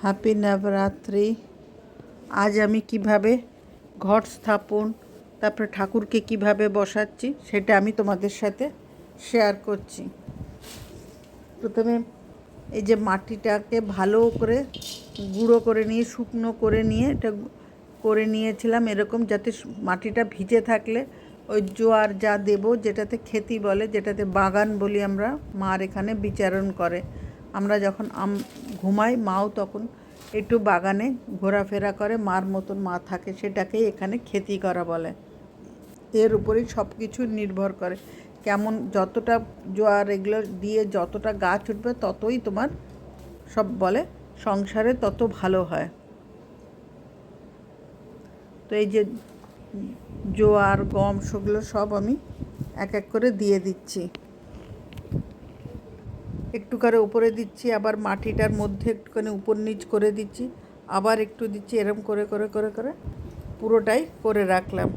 Happy Navratri. আজ আমি কিভাবে ঘট স্থাপন তারপরে ঠাকুরকে কিভাবে বসাচ্ছি সেটা আমি তোমাদের সাথে শেয়ার করছি। প্রথমে এই যে মাটিটাকে ভালো করে গুঁড়ো করে নিয়ে শুকনো করে নিয়ে এটা করে নিয়েছিলাম এরকম, যাতে মাটিটা ভিজে থাকলে ওই জোয়ার যা দেব, যেটাতে খেতি বলে, যেটাতে বাগান বলি আমরা, মার এখানে বিচারণ করে। আমরা যখন ঘুমাই, মাও তখন একটু বাগানে ঘোরাফেরা করে, মার মতন মা থাকে, সেটাকেই এখানে খেতি করা বলে। এর উপরেই সব কিছু নির্ভর করে, কেমন যতটা জোয়ার এগুলো দিয়ে যতটা গাছ উঠবে ততই তোমার সব বলে সংসারে তত ভালো হয়। তো এই যে জোয়ার গম সেগুলো সব আমি এক এক করে দিয়ে দিচ্ছি, একটু করে উপরে দিচ্ছি, আবার মাটিটার মধ্যে একটুখানি উপর নিচ করে দিচ্ছি, আবার একটু দিচ্ছি, এরম করে করে করে করে পুরোটাই করে রাখলাম।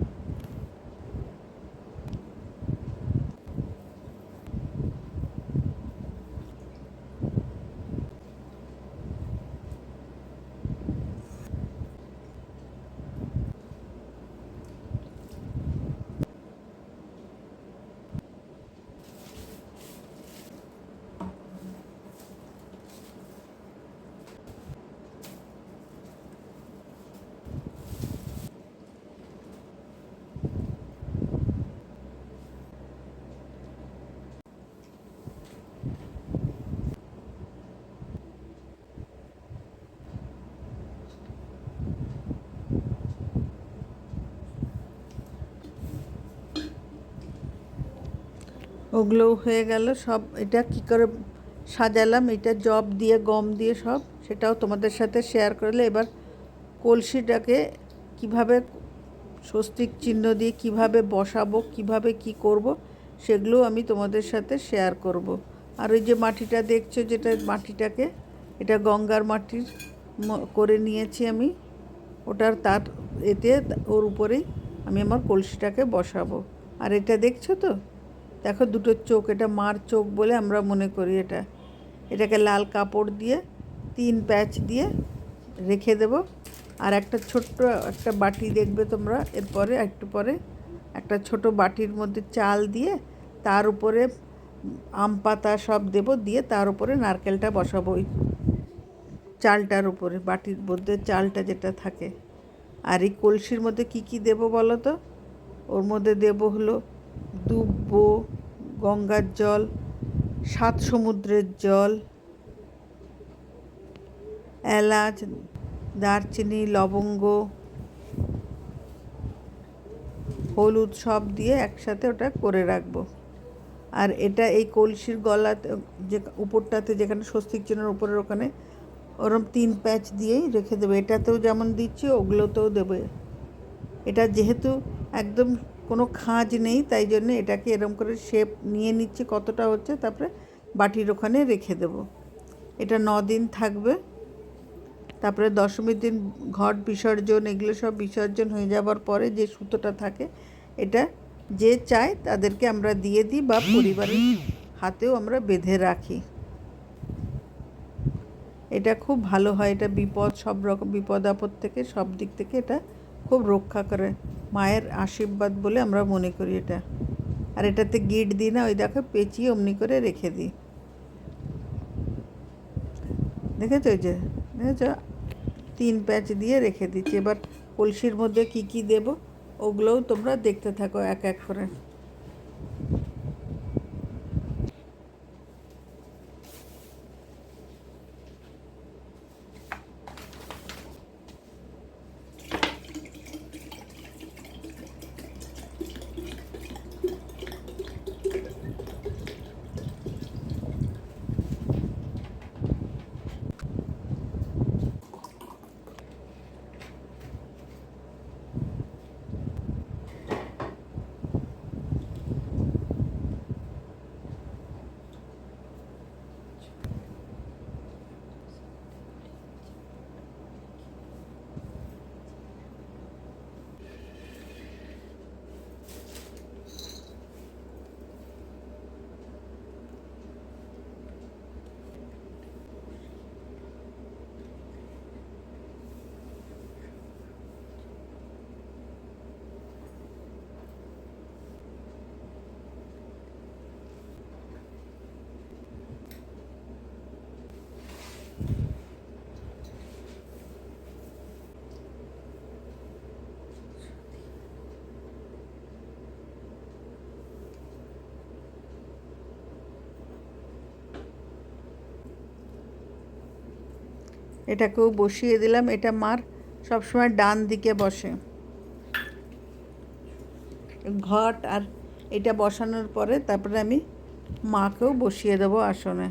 ওগুলোও হয়ে গেল সব। এটা কী করে সাজালাম, এটা জব দিয়ে গম দিয়ে সব, সেটাও তোমাদের সাথে শেয়ার করলে। এবার কলসিটাকে কিভাবে স্বস্তিক চিহ্ন দিয়ে কিভাবে বসাবো, কিভাবে কি করব, সেগুলো আমি তোমাদের সাথে শেয়ার করব। আর ওই যে মাটিটা দেখছো, যেটা মাটিটাকে এটা গঙ্গার মাটির করে নিয়েছি আমি, ওটার তার এতে ওর উপরেই আমি আমার কলসিটাকে বসাবো। আর এটা দেখছো তো, দেখো দুটো চোখ, এটা মার চোখ বলে আমরা মনে করি। এটাকে লাল কাপড় দিয়ে 3 প্যাচ দিয়ে রেখে দেব। আর একটা ছোট্ট একটা বাটি দেখবে তোমরা, এরপরে একটু পরে একটা ছোট বাটির মধ্যে চাল দিয়ে তার উপরে আম পাতা সব দেব, দিয়ে তার উপরে নারকেলটা বসাবো ওই চালটার উপরে, বাটির মধ্যে চালটা যেটা থাকে। আর এই কলসির মধ্যে কি কি দেব বলো তো? ওর মধ্যে দেব হলো দুব্বো, গঙ্গার জল, 7 সমুদ্রের জল, এলাচ, দারচিনি, লবঙ্গ, হলুদ সব দিয়ে একসাথে ওটা করে রাখবো। আর এটা এই কলসির গলাতে যে উপরটাতে যেখানে স্বস্তিক চিহ্নের উপরের ওখানে ওরম 3 প্যাচ দিয়েই রেখে দেবে। এটাতেও যেমন দিচ্ছি ওগুলোতেও দেবে। এটা যেহেতু একদম কোনো খাঁজ নেই, তাই জন্য এটাকে এরম করে শেপ নিয়ে নিচ্ছি কতটা হচ্ছে, তারপরে বাটির ওখানে রেখে দেব। এটা 9 দিন থাকবে। তারপরে দশমীর দিন ঘট বিসর্জন, এগুলো সব বিসর্জন হয়ে যাবার পরে যে সুতোটা থাকে, এটা যে চায় তাদেরকে আমরা দিয়ে দিই, বা পরিবারের হাতেও আমরা বেঁধে রাখি। এটা খুব ভালো হয়, এটা বিপদ, সব রকম বিপদ আপদ থেকে সব দিক থেকে এটা খুব রক্ষা করে, মায়ের আশীর্বাদ বলে আমরা মনে করি এটা। আর এটাতে গিট দিই না, ওই দেখো পেঁচিয়ে অমনি করে রেখে দিই। দেখেছো? ওই যে দেখেছো, 3 প্যাচ দিয়ে রেখে দিচ্ছি। এবার কলসির মধ্যে কি কি দেব ওগুলোও তোমরা দেখতে থাকো এক এক করে। এটাকেও বসিয়ে দিলাম। এটা মার সবসময় ডান দিকে বসে। ঘট আর এটা বসানোর পরে তারপরে আমি মাকেও বসিয়ে দেবো আসনে।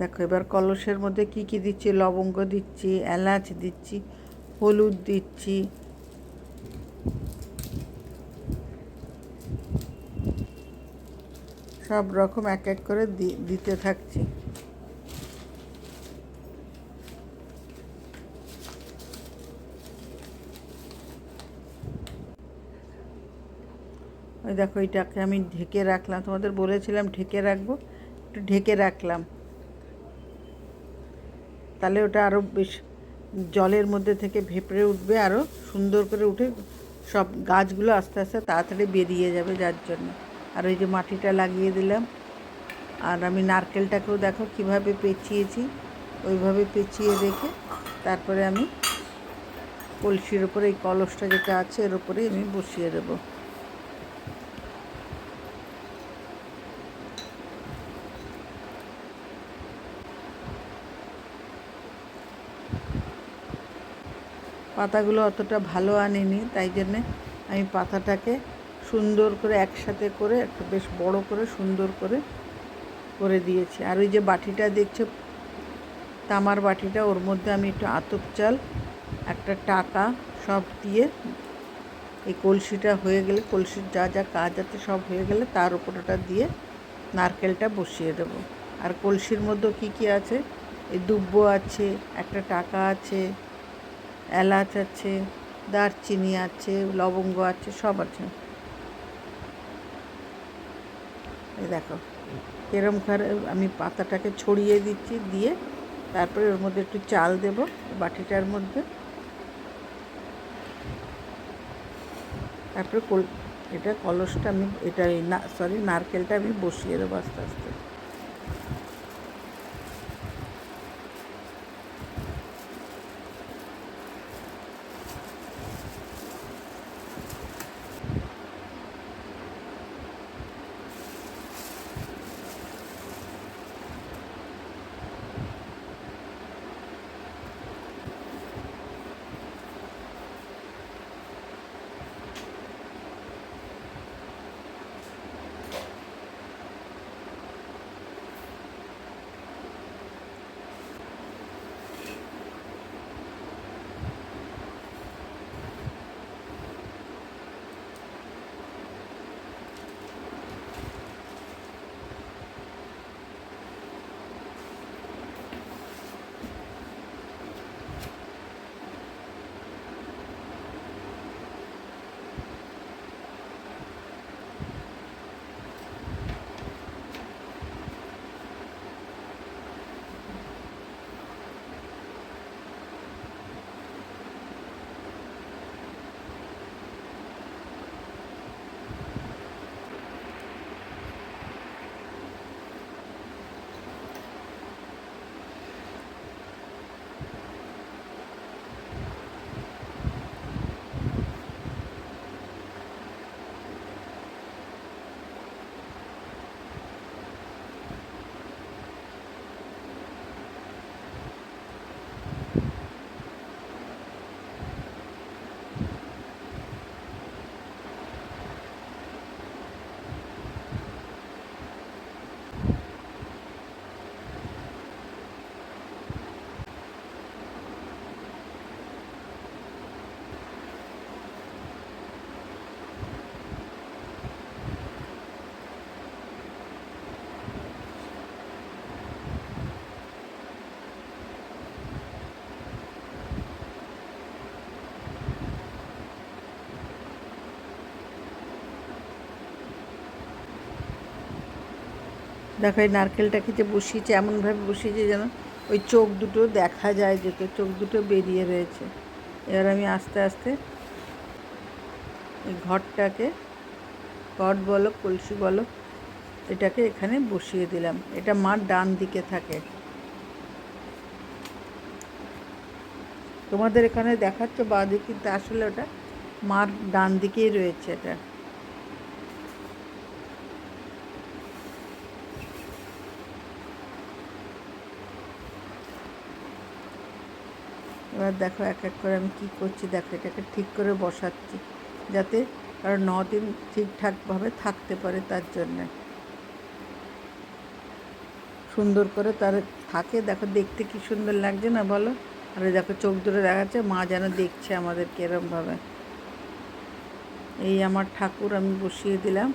দেখো এবার কলসের মধ্যে কি কি দিচ্ছি, লবঙ্গ দিচ্ছি, এলাচ দিচ্ছি, হলুদ দিচ্ছি, সব রকম এক এক করে দিতে থাকছি। ওই দেখো এটাকে আমি ঢেকে রাখলাম, তোমাদের বলেছিলাম ঢেকে রাখবো, একটু ঢেকে রাখলাম, তাহলে ওটা আরও বেশ জলের মধ্যে থেকে ভেপড়ে উঠবে, আরও সুন্দর করে উঠে সব গাছগুলো আস্তে আস্তে তাড়াতাড়ি বেরিয়ে যাবে, যার জন্য। আর ওই যে মাটিটা লাগিয়ে দিলাম। আর আমি নারকেলটাকেও দেখো কিভাবে পেঁচিয়েছি, ওইভাবে পেঁচিয়ে রেখে তারপরে আমি কলসির ওপরে এই কলসটা যেটা আছে এর ওপরেই আমি বসিয়ে দেবো। পাতাগুলো অতটা ভালো আনিনি, তাই জন্যে আমি পাতাটাকে সুন্দর করে একসাথে করে একটু বেশ বড় করে সুন্দর করে করে দিয়েছি। আর ওই যে বাটিটা দেখছো, তামার বাটিটা, ওর মধ্যে আমি একটু আতপ চাল, একটা টাকা সব দিয়ে এই কলসিটা হয়ে গেলে, কলসির যা যা কাজ আছে সব হয়ে গেলে তার উপর ওটা দিয়ে নারকেলটা বসিয়ে দেবো। আর কলসির মধ্যে কি কি আছে, এই দুব্বো আছে, একটা টাকা আছে, এলাচ আছে, দারচিনি আছে, লবঙ্গ আছে, সব আছে। এই দেখো এরম করে আমি পাতাটাকে ছড়িয়ে দিচ্ছি, দিয়ে তারপরে ওর মধ্যে একটু চাল দেব বাটিটার মধ্যে, তারপরে এটা কলসটা আমি এটা নারকেলটা আমি বসিয়ে দেবো আস্তে আস্তে। দেখো এই নারকেলটাকে যে বসিয়েছে এমনভাবে বসিয়েছে যেন ওই চোখ দুটো দেখা যায়, যেত চোখ দুটো বেরিয়ে রয়েছে। এবার আমি আস্তে আস্তে এই ঘরটাকে, ঘট বলো কলসি বলো, এটাকে এখানে বসিয়ে দিলাম। এটা মার ডান দিকে থাকে। তোমাদের এখানে দেখাচ্ছে বাঁ দিকে, কিন্তু আসলে ওটা মার ডান দিকেই রয়েছে এটা। এবার দেখো এক এক করে আমি কী করছি, দেখো এটাকে ঠিক করে বসাচ্ছি যাতে কারণ 9 দিন ঠিকঠাকভাবে থাকতে পারে, তার জন্যে সুন্দর করে তার থাকে। দেখো দেখতে কি সুন্দর লাগছে না বলো? আর দেখো চোখ ধরে দেখাচ্ছে, মা যেন দেখছে আমাদেরকে এরমভাবে। এই আমার ঠাকুর আমি বসিয়ে দিলাম।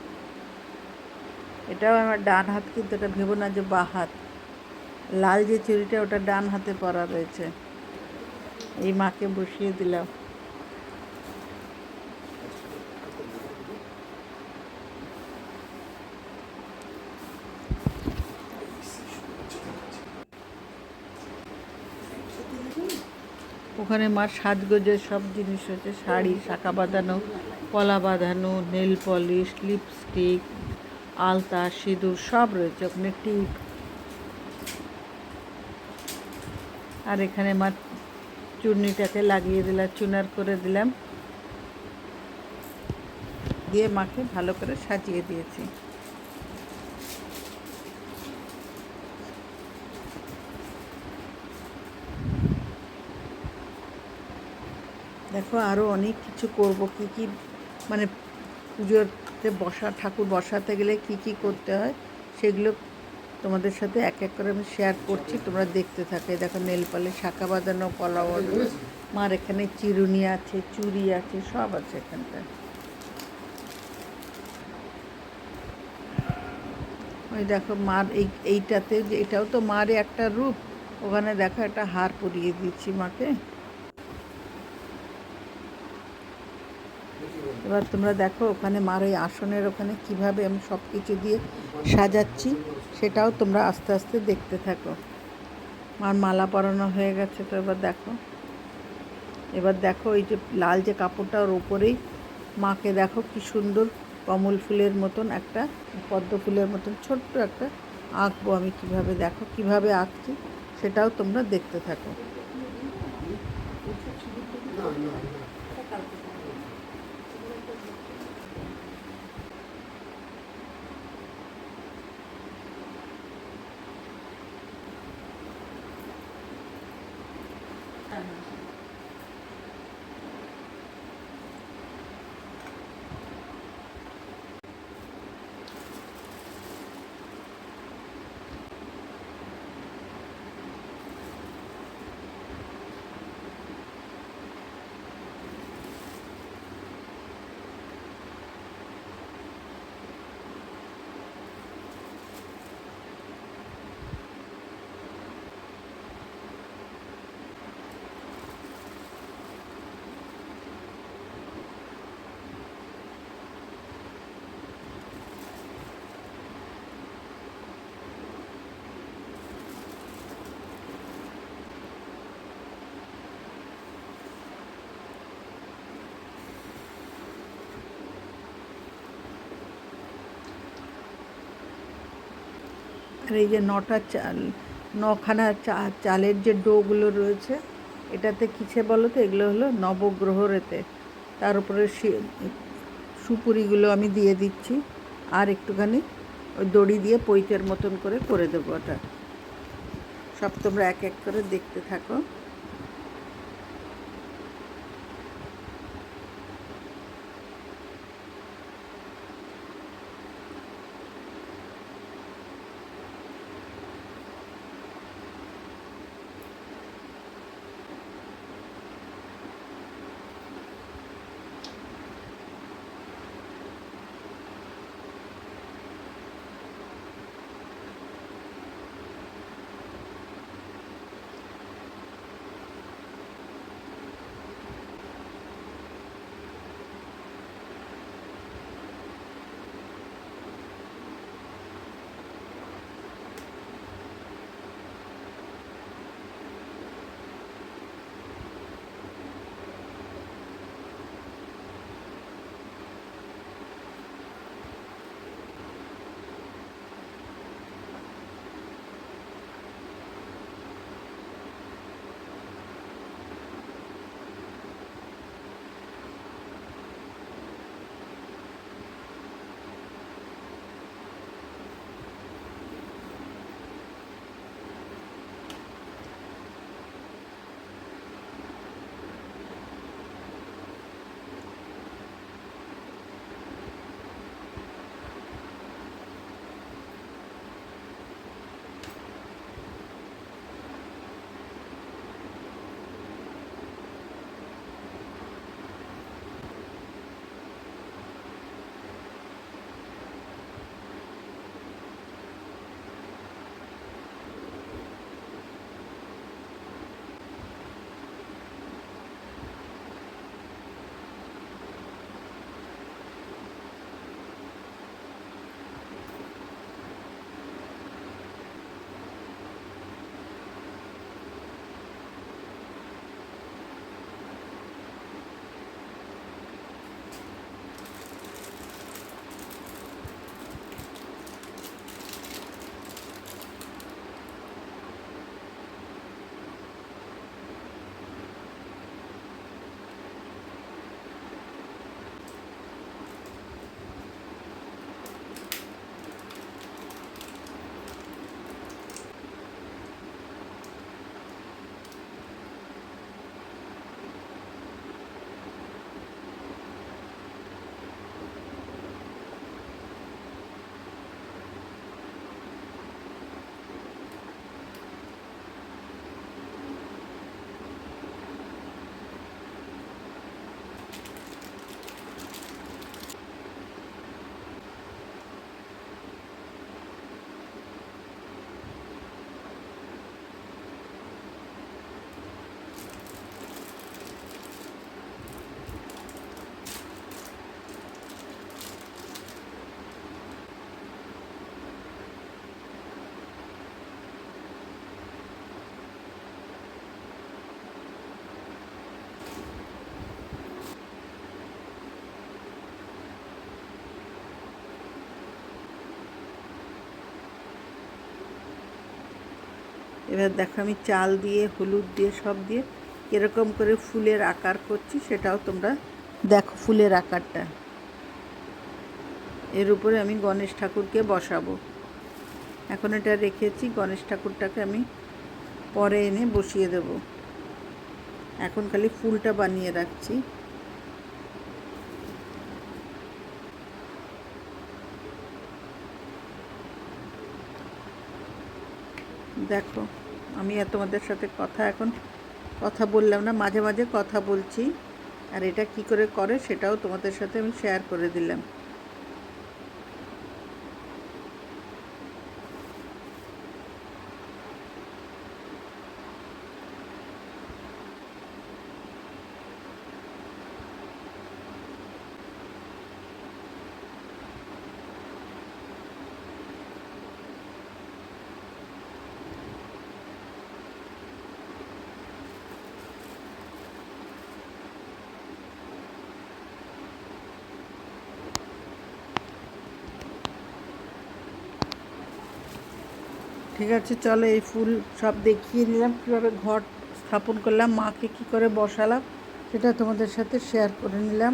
এটাও আমার ডান হাত, কিন্তু এটা ভেবো না যে বাঁ হাত। লাল যে চুড়িটা ওটা ডান হাতে পরা রয়েছে। এই মাকে বসিয়ে দিলাম। ওখানে মার সাজগোজের সব জিনিস হচ্ছে, শাড়ি, শাঁখা বাঁধানো, পলা বাঁধানো, নেল পলিশ, লিপস্টিক, আলতা, সিঁদুর সব রয়েছে ওখানে, টিপ। আর এখানে মার চূর্ণিটাকে লাগিয়ে দিলাম, চুনার করে দিলাম, দিয়ে মাকে ভালো করে সাজিয়ে দিয়েছি। দেখো আরও অনেক কিছু করব, কি কি মানে পুজোতে ঠাকুর বসাতে গেলে কি কি করতে হয় সেগুলো তোমাদের সাথে এক এক করে আমি শেয়ার করছি, তোমরা দেখতে থাকো। দেখো নেল পালিশ, শাঁখা বাঁধানো, পলা বাঁধানো, মার এখানে চিরুনি আছে, চুড়ি আছে, সব আছে এখানটায়। ওই দেখো মার এইটাতে, এটাও তো মারই একটা রূপ। ওখানে দেখো একটা হার পরিয়ে দিচ্ছি মাকে। এবার তোমরা দেখো ওখানে মার ওই আসনের ওখানে কিভাবে আমি সব কিছু দিয়ে সাজাচ্ছি, সেটাও তোমরা আস্তে আস্তে দেখতে থাকো। মার মালা পরানো হয়ে গেছে, তো এবার দেখো ওই যে লাল যে কাপড়টা, ওর উপরেই মাকে দেখো কি সুন্দর কমল ফুলের মতন একটা, পদ্ম ফুলের মতন ছোট্ট একটা আঁকবো আমি। কিভাবে দেখো কিভাবে আঁকছি সেটাও তোমরা দেখতে থাকো। আর এই যে নখানা চালের যে ডোগুলো রয়েছে, এটাতে কিসে বলো তো? এগুলো হলো নবগ্রহর এতে। তার উপরে সুপুরিগুলো আমি দিয়ে দিচ্ছি, আর একটুখানি ওই দড়ি দিয়ে পৈতের মতন করে দেবো। ওটা সব তোমরা এক এক করে দেখতে থাকো। এবার দেখো আমি চাল দিয়ে হলুদ দিয়ে সব দিয়ে কীরকম করে ফুলের আকার করছি সেটাও তোমরা দেখো। ফুলের আকারটা এর উপরে আমি গণেশ ঠাকুরকে বসাবো। এখন এটা রেখেছি, গণেশ ঠাকুরটাকে আমি পরে এনে বসিয়ে দেব। এখন খালি ফুলটা বানিয়ে রাখছি। দেখো আমি আর তোমাদের সাথে এখন কথা বললাম না, মাঝে মাঝে কথা বলছি। আর এটা কি করে করে সেটাও তোমাদের সাথে আমি শেয়ার করে দিলাম। ঠিক আছে, চলো এই ফুল সব দেখিয়ে নিলাম, কীভাবে ঘট স্থাপন করলাম, মাকে কী করে বসালাম সেটা তোমাদের সাথে শেয়ার করে নিলাম।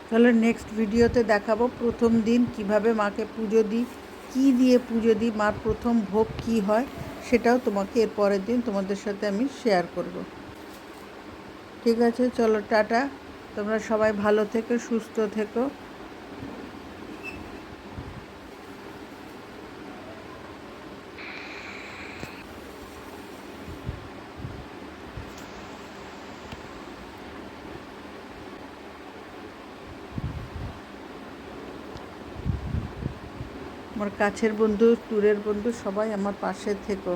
তাহলে নেক্সট ভিডিওতে দেখাবো প্রথম দিন কিভাবে মাকে পুজো দিই, কী দিয়ে পুজো দিই, মার প্রথম ভোগ কী হয় সেটাও তোমাকে এর পরের দিন তোমাদের সাথে আমি শেয়ার করব। ঠিক আছে, চলো টাটা। তোমরা সবাই ভালো থেকো, সুস্থ থেকো। আমার কাছের বন্ধু, দূরের বন্ধু, সবাই আমার পাশে থেকো।